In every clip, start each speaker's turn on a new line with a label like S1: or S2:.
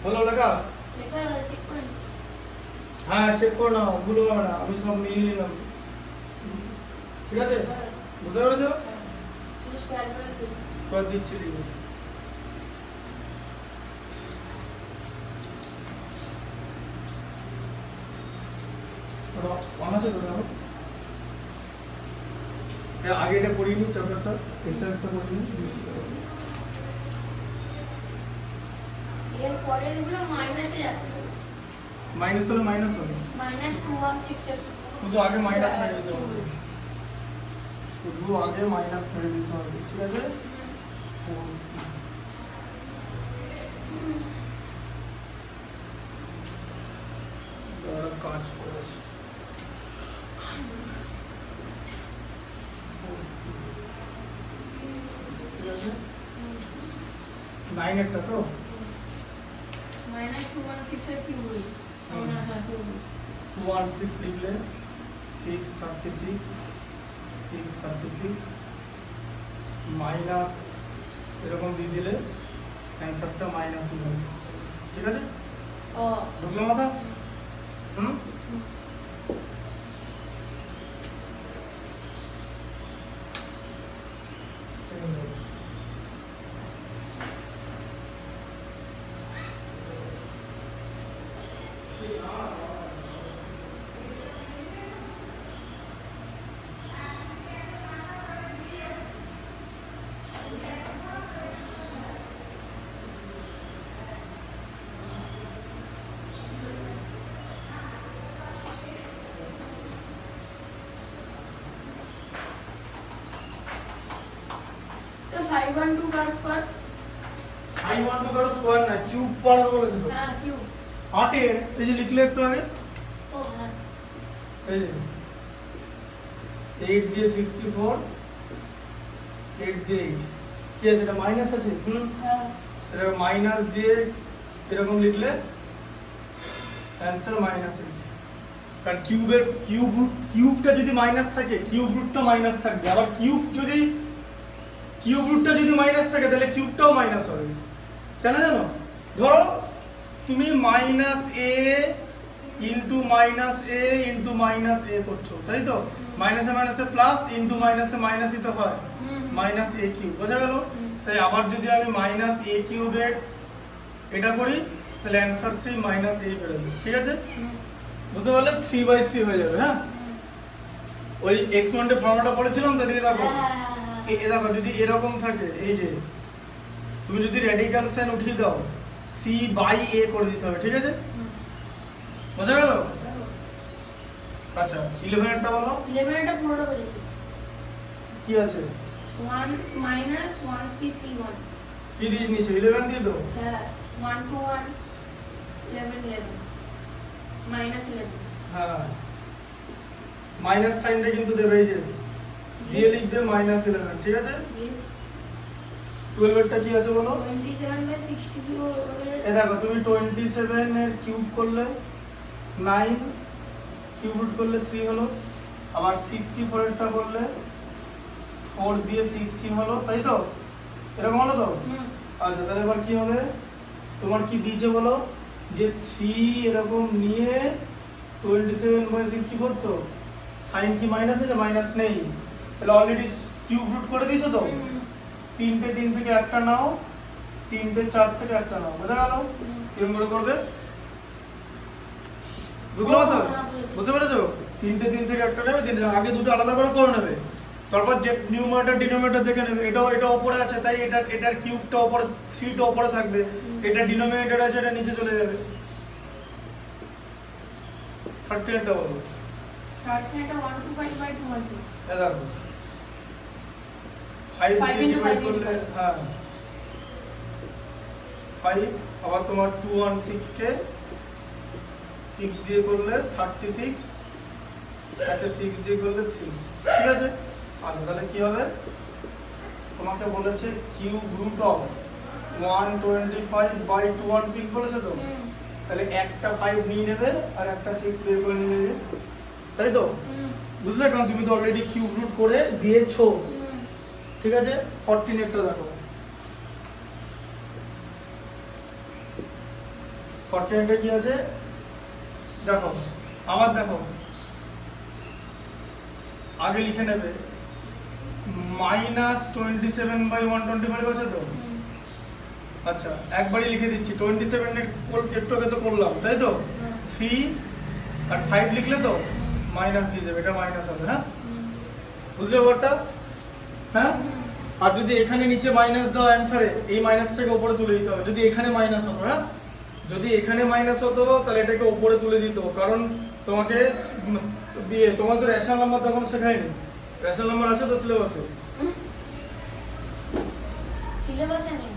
S1: হলো লেখা? হ্যাঁ চেক করে নাও, ভুল হবে না, আমি সব মিলিয়ে নিলাম। ঠিক আছে, বুঝতে পেরেছো? স্কোয়ার দিচ্ছি লিখে। ওয়ান আছে তো দেখো, আগে এটা পড়িয়ে নি, চ্যাপ্টারটা এক্সারসাইজটা পড়িয়ে নি, দিচ্ছি
S2: এর পরের গুলো মাইনাসে যাচ্ছে।
S1: মাইনাস হলে মাইনাস হবে,
S2: -216
S1: শুধু আগে মাইনাস মেরে দিতে হবে, শুধু আগে মাইনাস মেরে দিতে হবে, ঠিক আছে? কাজ করেছে নাইন একটা তো
S2: -216 এর কিউব হলো। আমরা হ্যাঁ কিউব
S1: 216 লিখলে 636 636 মাইনাস এরকম দিয়ে দিলে অ্যান্সারটা মাইনাস হবে, ঠিক আছে?
S2: ও
S1: ঢুকলো মাথা? হুম,
S2: তো 512 কার square?
S1: I want to go to square না, কিউব পড়ার বলেছিল।
S2: হ্যাঁ কিউব।
S1: 8 এর এই যে লিখলে একটু আগে,
S2: ও হ্যাঁ
S1: এই যে 8 দিয়ে 64, 8 দিয়ে 8 কি আছে, এটা মাইনাস আছে।
S2: হ্যাঁ
S1: এটা মাইনাস দিয়ে এরকম লিখলে অ্যান্সার -8। কারণ কিউবটা যদি মাইনাস থাকে, কিউব রুটটা মাইনাস থাকবে, আবার কিউব রুটটা যদি মাইনাস থাকে তাহলে কিউবটাও মাইনাস হবে। কেন জানো? ধরো তুমি -a ইনটু -a করছো, তাই তো? মাইনাসে মাইনাসে প্লাস, ইনটু মাইনাসে মাইনাসই তো হয়, -a কিউব, বোঝা গেল? তাই আবার যদি আমি -a কিউবের এটা করি তাহলে অ্যান্সার সেই -a বেরোবে, ঠিক আছে? বুঝতে পারলে 3/3 হয়ে যাবে। হ্যাঁ, ওই এক্সপোনেন্টের ফর্মুলাটা পড়েছিলাম তো, দিকে দেখো, এই দেখো যদি এরকম থাকে, এই যে তুমি যদি রেডিক্যাল সাইন উঠিয়ে দাও c/a করে দিতে হবে, ঠিক আছে? বোঝা গেল? আচ্ছা 11 এরটা বলো,
S2: 11 এটা পুরোটা বলেছি।
S1: কি আছে?
S2: 1 -1331
S1: কি দিয়ে নিয়েছো? 11 দিয়ে দাও।
S2: হ্যাঁ 1 to 1 11 11 -11
S1: হ্যাঁ, মাইনাস সাইনটা কিন্তু দেবে, এই যে দিয়ে লিখবে -11, ঠিক আছে? 12 এরটা কি আছে বলো?
S2: 27/62
S1: এই দেখো তুমি 27 এর কিউব করলে 9, কিউব রুট করলে 3 হলো, আবার 64 এরটা করলে 4 দিয়ে 16 হলো, তাই তো? এরকম হলো তো? আচ্ছা তাহলে এবার কি হবে, তোমার কি দিয়েছে বলো, যে 3 এরকম নিয়ে 27/64, তো সাইন কি মাইনাস আছে? মাইনাস নেই, তাহলে অলরেডি কিউব রুট করে দিয়েছো তো। 3টে 3 থেকে একটা নাও, 3টে 4 থেকে একটা নাও, বোঝা গেল? এরকম করে করবে, বুঝলো তো? বুঝতে পেরেছো? 3টে 3 থেকে একটা নেবে, আগে দুটো আলাদা করে করে নেবে, তারপর যে নিউমারেটর ডিনোমিনেটর দেখে নেবে, এটা উপরে আছে তাই এটার কিউবটা উপরে, 3টা উপরে থাকবে, এটা ডিনোমিনেটর আছে, এটা নিচে চলে যাবে। 13টা বলো।
S2: 13 এটা 125/216
S1: এই দেখো 5 দিয়ে ডিভাইড করলে, হ্যাঁ 5, আবার তোমার 216 কে 6 দিয়ে করলে 36, তাকে 6 দিয়ে করলে 6, ঠিক আছে? আচ্ছা তাহলে কি হবে, তোমাকে বলেছে কিউব রুট অফ 125/216 বলেছে তো, তাহলে একটা 5 নিয়ে নেবে আর একটা 6 বের করে নিয়ে নেবে, তাই তো? বুঝলে? কারণ তুমি তো অলরেডি কিউব রুট করে দিয়েছো, ঠিক আছে? 14 একটা দেখো, 49 কি আছে দেখো, আবার দেখো আগে লিখে নেবে -27/125 আছে তো। আচ্ছা একবারই লিখে দিচ্ছি, 27 এর একটু আগে তো করলাম তাই তো, 3 আর 5 লিখলে তো মাইনাস দিয়ে দেবে, এটা মাইনাস হবে। হ্যাঁ বুঝলে ব্যাপারটা? হ্যাঁ আর যদি এখানে নিচে মাইনাস দাও অ্যান্সারে, এই মাইনাসটাকে উপরে তুলে দিতে হবে। যদি এখানে মাইনাস হতো, হ্যাঁ যদি এখানে মাইনাস হতো তাহলে এটাকে উপরে তুলে দিত, কারণ তোমাকে তোমার তো রেশনাল নাম্বার তখন শেখায়নি। রেশনাল নাম্বার আছে তো সিলেবাসে?
S2: সিলেবাসে নেই,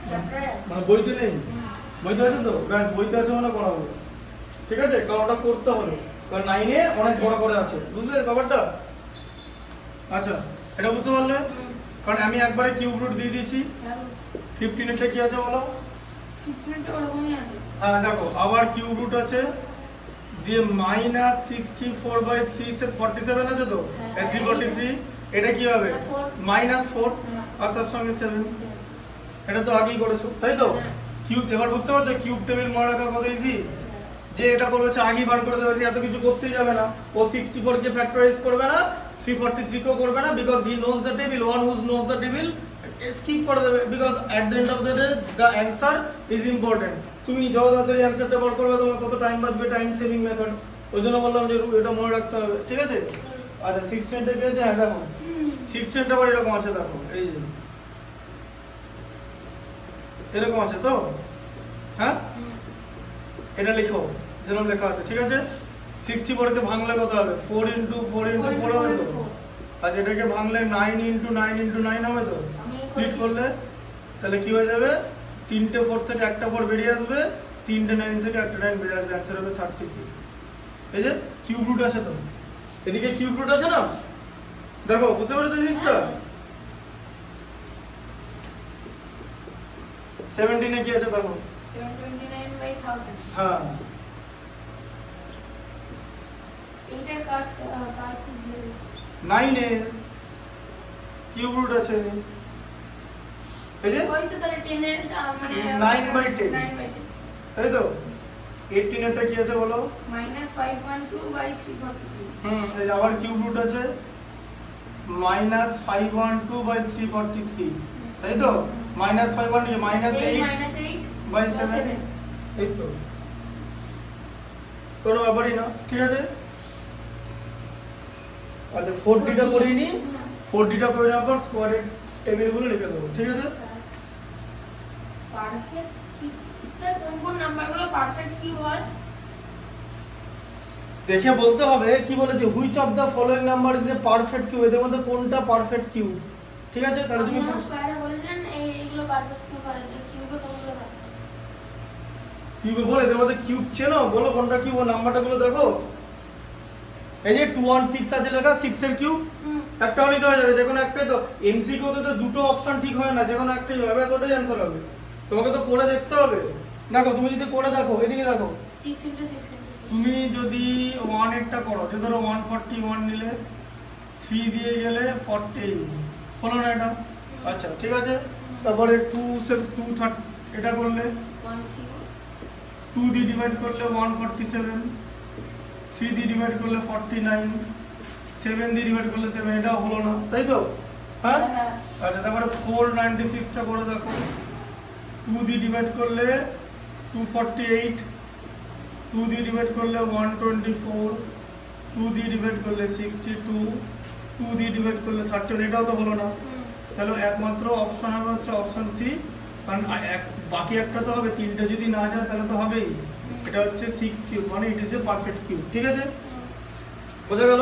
S2: চ্যাপ্টারে
S1: মানে বইতে নেই? বইতে আছে তো, ব্যাস বইতে আছে মানে করাবো, ঠিক আছে? কারণ ওটা করতে হবে, কারণ 9 এ অনেক বড় করে আছে, বুঝলে ব্যাপারটা? আচ্ছা এটা বুঝতে পারলে? কারণ আমি একবারে কিউব রুট দিয়ে দিয়েছি। 15 এরটা কি আছে বলো?
S2: 15 টা ওরকমই আছে।
S1: হ্যাঁ দেখো আবার কিউব রুট আছে, দিয়ে -64/3 সে 47 আছে তো, 343, এটা কি হবে? -4 আর তার সঙ্গে 7, এটা তো আগেই করেছো তাই তো? কিউব এবার বুঝতে পারছো কিউব টেবিল মনে রাখা কত ইজি, যে এটা করবে সে আগেই বার করে দেবে, এত কিছু করতেই যাবে না। ও 64 কে ফ্যাক্টরাইজ করবে না, 343 কেও করবে না, because he knows the table, one who knows the table skip করে দেবে, because at the end of the day the answer is important. তুমি যত তাড়াতাড়ি অ্যান্সারটা বার করবে তোমার তত টাইম বাঁচবে, টাইম সেভিং মেথড, ওই জন্য বললাম যে এটা মনে রাখতে হবে, ঠিক আছে? আচ্ছা 16টা কি আছে? হ্যাঁ দেখো 16টা আবার এরকম আছে, দেখো এই যে এরকম আছে তো, হ্যাঁ এটা লিখো যেরকম লেখা আছে, ঠিক আছে? 64 কে ভাঙলে কত হবে? 4 × 4 × 4 হবে তো। আচ্ছা এটাকে ভাঙলে 9 × 9 × 9 হবে তো, স্প্লিট করলে তাহলে কি হয়ে যাবে? 3টে 4 থেকে একটা 4 বেরিয়ে আসবে, 3টে 9 থেকে একটা 9 বেরিয়ে আসবে, অ্যান্সার হবে 36। এই যে কিউব রুট আছে তো, এদিকে কিউব রুট আছে না, দেখো বুঝতে পারছো জিনিসটা? 17 এ কি আছে দেখো?
S2: 729/1000।
S1: হ্যাঁ
S2: এইটার কাজ কি দিবে?
S1: 9 এ কিউব রুট আছে, এই যে
S2: ওই তো তাহলে 10 এর মানে
S1: 9/10
S2: 9/10
S1: তাই তো। 18 এরটা কি আছে বলো?
S2: -512/343।
S1: এই যে আবার কিউব রুট আছে, -512/343 তাই তো, -512
S2: এই
S1: -8/7, এই তো কোনো ব্যাপারই না, ঠিক আছে? আচ্ছা 4D-টা করিয়ে নি, 4D-টা করে নেওয়ার পর স্কোয়ারের টেবিলগুলো লিখে দেবো, ঠিক আছে?
S2: পারফেক্ট কিউব, স্যার কোন কোন নাম্বারগুলো পারফেক্ট কিউব হয়?
S1: দেখে বলতে হবে কি বলেছে, which of the following number is a perfect cube, এদের মধ্যে কোনটা পারফেক্ট কিউব, ঠিক আছে? তাহলে তুমি
S2: স্কয়ারে বলেছিলেন এইগুলো পারফেক্ট কিউব হয়, কিউবে কোনগুলো হয়?
S1: কিউবে বল, এদের মধ্যে কিউব চেনো, বলো কোনটা কিউব, নাম্বারটা গুলো দেখো। এই যে 216 আছে লেখা, 6 এর কিউব, একটাও নিতে হয়ে যাবে, যে কোনো একটাই তো। এমসিকিউ তে তো দুটো অপশন ঠিক হয় না, যে কোনো একটাই হবে, ব্যাস ওটাই অ্যানসার হবে। তোমাকে তো করে দেখতে হবে। দেখো তুমি যদি করে দেখো, এদিকে দেখো,
S2: 6 × 6 × 6।
S1: তুমি যদি 1 এরটা করো, যে ধরো 141 নিলে 3 দিয়ে গেলে 40 হলো না এটা? আচ্ছা ঠিক আছে, তারপরে 2 এটা করলে 2 দিয়ে ডিভাইড করলে 147, 3 দিয়ে ডিভাইড করলে 49, 7 দিয়ে ডিভাইড করলে 7, এটাও হলো না তাই তো? হ্যাঁ আচ্ছা তারপরে 496টা করে দেখো, 2 দিয়ে ডিভাইড করলে 248, 2 দিয়ে ডিভাইড করলে 124, 2 দিয়ে ডিভাইড করলে 62, 2 দিয়ে ডিভাইড করলে 31, এটাও তো হলো না। তাহলে একমাত্র অপশন হবে হচ্ছে অপশন সি, কারণ বাকি একটা তো হবে, তিনটে যদি না যায় তাহলে তো হবেই। এটা হচ্ছে 6 কিউব, মানে it is a perfect cube, ঠিক আছে? বোঝা গেল?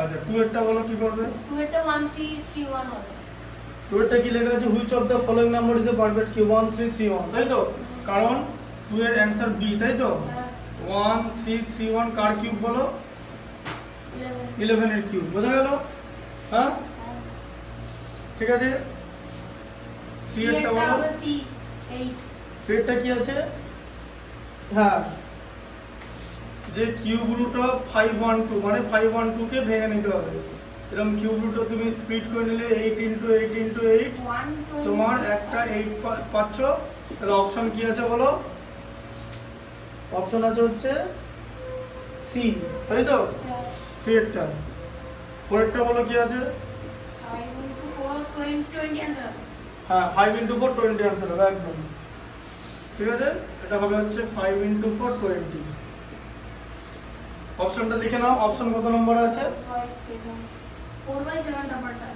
S1: আচ্ছা 2 এরটা বলো কি করবে?
S2: 2 এটা 1331 হবে।
S1: 2 এরটা কি লেখা আছে, which of the following number is a perfect cube? 1331 তাই তো, কারণ 2 এর অ্যানসার বি তাই তো। 1331 কার কিউব বলো? 11 এর কিউব, বোঝা গেল? হ্যাঁ ঠিক আছে। 3 এরটা বলো, 3 এরটা কি আছে? হ্যাঁ যে কিউব রুট অফ 512, মানে 512 কে ভেঙে নিতে হবে, এরকম কিউব রুট তুমি স্প্লিট করে নিলে 8 × 8 × 8, তোমার একটা 8 পাচ্ছ। তাহলে অপশন কি আছে বলো? অপশন আছে হচ্ছে সি, তাই তো? 3 এরটা। 4 এরটা বলো কি আছে?
S2: 5 into 4 20 आंसर হবে।
S1: হ্যাঁ 5 into 4 20 आंसर হবে একদম। ঠিক আছে, এটা হবে হচ্ছে 5 into 4 20। অপশনটা লিখে নাও, অপশন কত নম্বর আছে?
S2: 4/7 নাম্বারটা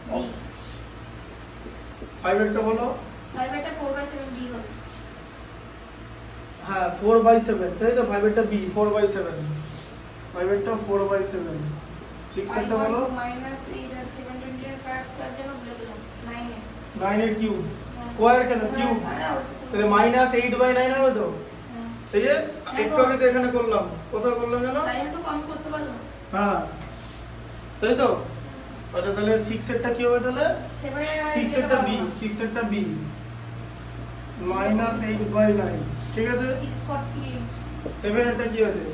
S2: B।
S1: 5 এরটা বলো।
S2: 5 এটা 4/7 B হবে।
S1: হ্যাঁ 4/7, তাই তো? 5 এরটা B 4/7, 5 এরটা 4/7। 6 এরটা বলো।
S2: -8 আর 720 এর কাজ করার জন্য বলে দিলাম 9 এ।
S1: 9 এর কিউব, স্কয়ার কেন কিউব? তাহলে -8/9 হবে তো? এই যে একটু আগে তো এখানে করলাম, কোথায় করলাম জানো?
S2: তাই তো কম করতে পারলাম।
S1: হ্যাঁ তাই তো। আচ্ছা তাহলে 6 এরটা কি হবে তাহলে? 6 এরটা B, 6 এরটা B -8/9, ঠিক আছে?
S2: 648
S1: 7 এরটা কি আছে?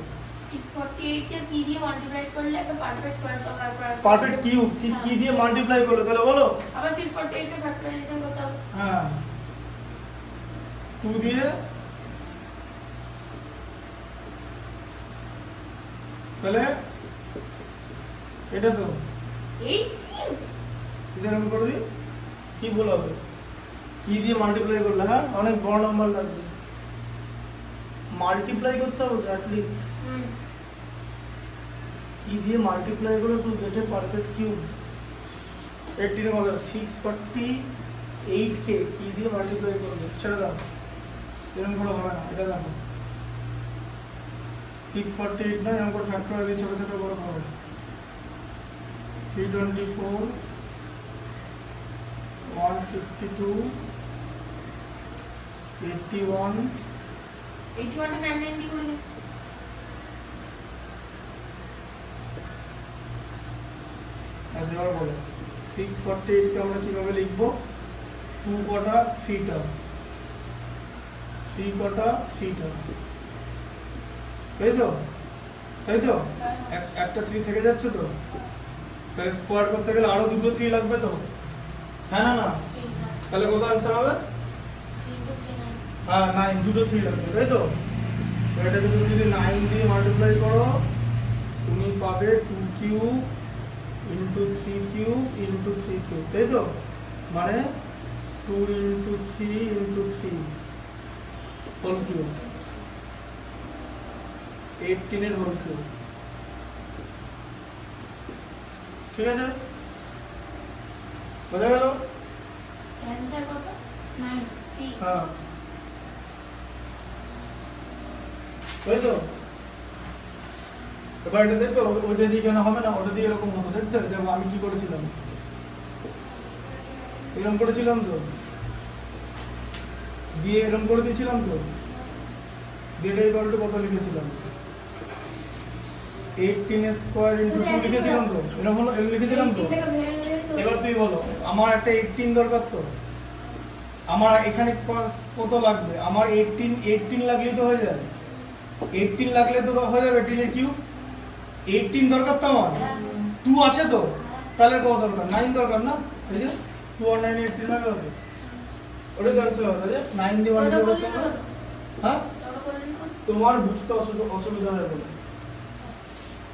S2: 648 কে কি দিয়ে মাল্টিপ্লাই করলে একটা পারফেক্ট স্কয়ার পাওয়ার
S1: পারফেক্ট কিউব, সি কি দিয়ে মাল্টিপ্লাই করলে তাহলে বলো?
S2: আবার 648 কে ফ্যাক্টরাইজেশন করতে হবে।
S1: হ্যাঁ 2 দিয়ে, তাহলে এটা তো
S2: 18
S1: এরকম করে দিই, কি ভুল হবে? কি দিয়ে মাল্টিপ্লাই করলে? হ্যাঁ অনেক বড় নাম্বার লাগবে, মাল্টিপ্লাই করতে হবে অ্যাট লিস্ট। কি দিয়ে মাল্টিপ্লাই করলে to get A perfect cube? 18 হবে 648 কে কি দিয়ে মাল্টিপ্লাই করবে? ছেড়ে দাও, এরকম করে হবে না। এটা দেখো 648 না, এরকম করে ফ্যাক্টর দিয়ে ছোট ছোট করে হবে। 324 162 81
S2: 81 টা 990 করে দিন।
S1: আচ্ছা এবার বলো 648 কে আমরা কিভাবে লিখবো? 2 কটা 3টা, 3 কটা 3টা, তাই তো? তাই তো একটা 3 থেকে যাচ্ছে তো, তাহলে স্কোয়ার করতে গেলে আরো দুটো 3 লাগবে তো, হ্যাঁ না না? তাহলে কত आंसर হবে? হ্যাঁ 9, দুটো 3 লাগবে, তাই তো? এটাকে তুমি যদি 9 দিয়ে মাল্টিপ্লাই করো তুমি পাবে 2 cube into 3 cube into 3 cube, তাই তো? মানে 2 ইনটু 3 ইনটু 3 হোল কিউব, 18 এর হোল কিউব, ঠিক আছে? বোঝা গেল?
S2: অ্যানসার কত? 9 সি।
S1: হ্যাঁ তাই তো। এবার এটা দেখো ওইটা দিয়ে কেন হবে না, ওটা দিয়ে এরকম হতো, দেখতে দেখো আমি কি করেছিলাম, এরকম করেছিলাম তো, দিয়ে এরকম করে দিয়েছিলাম তো, দিয়ে ইকুয়াল টু কত লিখেছিলাম? 18 স্কয়ার ইনটু 2 লিখেছিলাম তো, এরকম হলো, এরকম লিখেছিলাম তো। এবার তুই বলো আমার একটা 18 দরকার তো, আমার এখানে কত লাগবে? আমার 18 লাগলেই তো হয়ে যায়, 18 লাগলে তো হয়ে যাবে 18 এর কিউব। 18 দরকার তো আমার, 2 আছে তো, তাহলে কত দরকার? 9 দরকার না? এই যে 2 আর 9 18 হবে তো, ওটা ক্যান্সেল হবে যে 9 দিয়ে মাল্টিপ্লাই করতে হবে। হ্যাঁ তোমার বুঝতে অসুবিধা হয় বলে,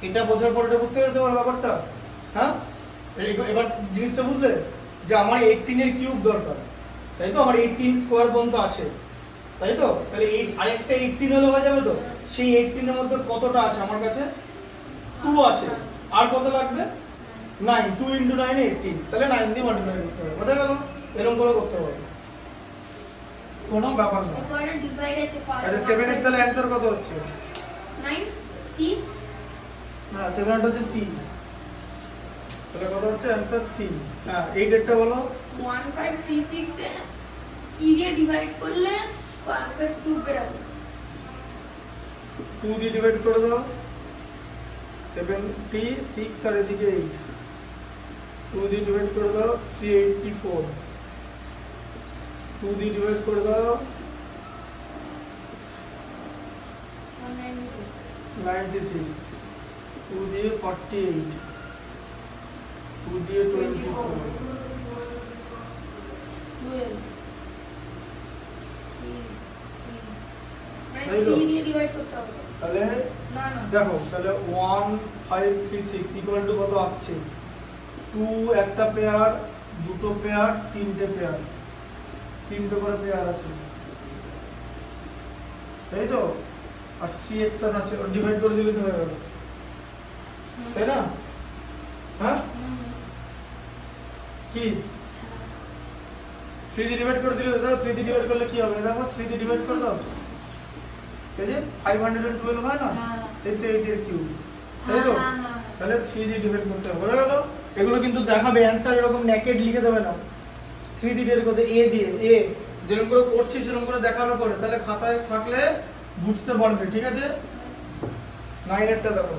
S1: এটা বোঝার পর এটা বুঝতে পেরেছো আমার ব্যাপারটা? হ্যাঁ এবার জিনিসটা বুঝলে যে আমার 18 এর কিউব দরকার, তাই তো? আমার 18 স্কয়ার পর্যন্ত আছে, তাই তো? তাহলে আরেকটা 18 হলে হয়ে যাবে তো। সেই 18 এর মধ্যে কতটা আছে আমার কাছে? 2 আছে, আর কত লাগবে? 9, 2 ইনটু 9 18, তাহলে 9 দিয়ে মাল্টিপ্লাই করতে হবে, বোঝা গেল? এরকম করে করতে হবে, কোনো ব্যাপার না।
S2: এরপরে ডিভাইড আছে 5।
S1: আচ্ছা 7 এর তাহলে অ্যানসার কত হচ্ছে?
S2: 9 সি।
S1: হ্যাঁ 7 এর হচ্ছে সি, তাহলে কত হচ্ছে অ্যানসার? সি। হ্যাঁ 8 এরটা বলো।
S2: 1536 এ কি দিয়ে ডিভাইড করলে পারফেক্ট কিউব বেরোবে?
S1: 2 দিয়ে ডিভাইড করে দাও, 76 আর এদিকে 8, 2 দিয়ে ডিভাইড করে দাও 384, 2 দিয়ে ডিভাইড করে দাও 96, 2 দিয়ে 48, 2 দিয়ে 24,
S2: 12 সি।
S1: তাই তো?
S2: 3 দিয়ে ডিভাইড করতে হবে।
S1: তাহলে
S2: না না
S1: দেখো তাহলে 1536 ইকুয়াল টু কত আসছে 2 একটা পেয়ার, দুটো পেয়ার, তিনটে পেয়ার, তিনটে করে পেয়ার আছে, তাই তো? আর 3 এক্সট্রা আছে, ওর ডিভাইড করে দিলে তো হয়ে গেল, তাই না? হ্যাঁ কি 3 দিয়ে ডিভাইড করে দিলে, দেখো 3 দিয়ে ডিভাইড করলে কি হবে, দেখো 3 দিয়ে ডিভাইড করে দাও, এই যে 512 হয় না,
S2: হ্যাঁ।
S1: এই তো 8 এর কিউব, তাই তো?
S2: হ্যাঁ, হ্যাঁ, হ্যাঁ।
S1: তাহলে 3 দিয়ে ডিভাইড করতে হবে, হয়ে গেল। এগুলো কিন্তু দেখাবে অ্যানসার এরকম নেকেড লিখে দেবে না, 3 দিয়ে ডিভাইড করতে এ দিয়ে, এ যেরকম করে করছি সেরকম করে দেখাবে করে, তাহলে খাতায় থাকলে বুঝতে পারবে, ঠিক আছে? 9 এরটা দেখো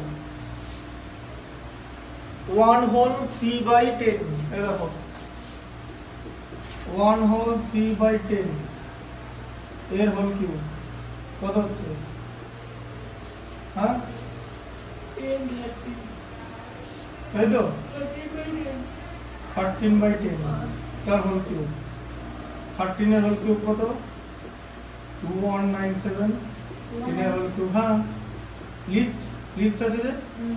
S1: 1 হোল 3/10, এই দেখো 1 হোল 3/10 এর হোল কিউব কত হচ্ছে? হ্যাঁ তাই তো 13/10 তার হোল কিউব, 13 এর হোল কিউব কত? 2197, 10 এর হোল কিউব, হ্যাঁ লিস্ট আছে যে,
S2: হুম।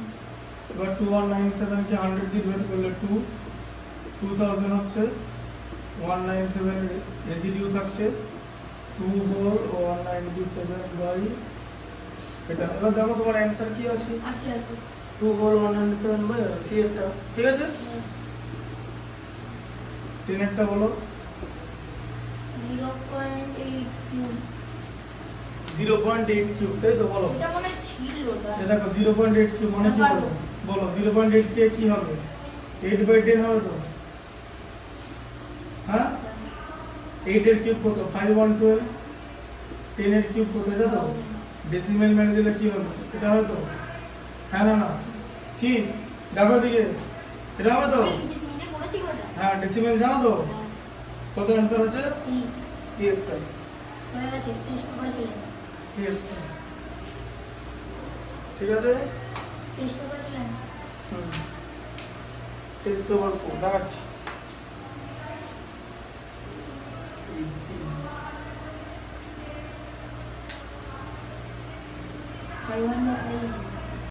S1: এবার 2197 কে 100 দিয়ে ডিভাইড করলে 2000 হচ্ছে, 197 রেসিডিউ থাকছে, 2 হোল 197 বাই এটা। এবার দেখো তোমার অ্যানসার কি আছে,
S2: আচ্ছা আচ্ছা
S1: 2 হোল 197 বাই সি এটা, ঠিক আছে? 10 এরটা বলো
S2: 0.8 কিউব
S1: 0.8 কিউব, তাই তো? বলো
S2: এটা মনে হয় ছিল ওটা।
S1: এই দেখো 0.8 কিউব মানে কি বলো, বলো 0.8 কে কি হবে? 8/10 হবে তো, হ্যাঁ 8 এর কিউব কত? 5112, 10 এর কিউব কত? এটা তো ডেসিমেল মেরে দিলে কি হবে? এটা হবে তো, হ্যাঁ না না কি দেখো দিকে, এটা হবে তো?
S2: আমি নিজে করেছি ওটা।
S1: হ্যাঁ ডেসিমেল জানো তো?
S2: হ্যাঁ।
S1: কত অ্যানসার আছে?
S2: সি
S1: সি একটা,
S2: হয়ে গেছে, টেস্ট করেছিলেন।
S1: সি একটা, ঠিক আছে?
S2: টেস্ট করেছিলেন।
S1: টেস্ট পেপার 4 দেখাচ্ছি।
S2: I wonder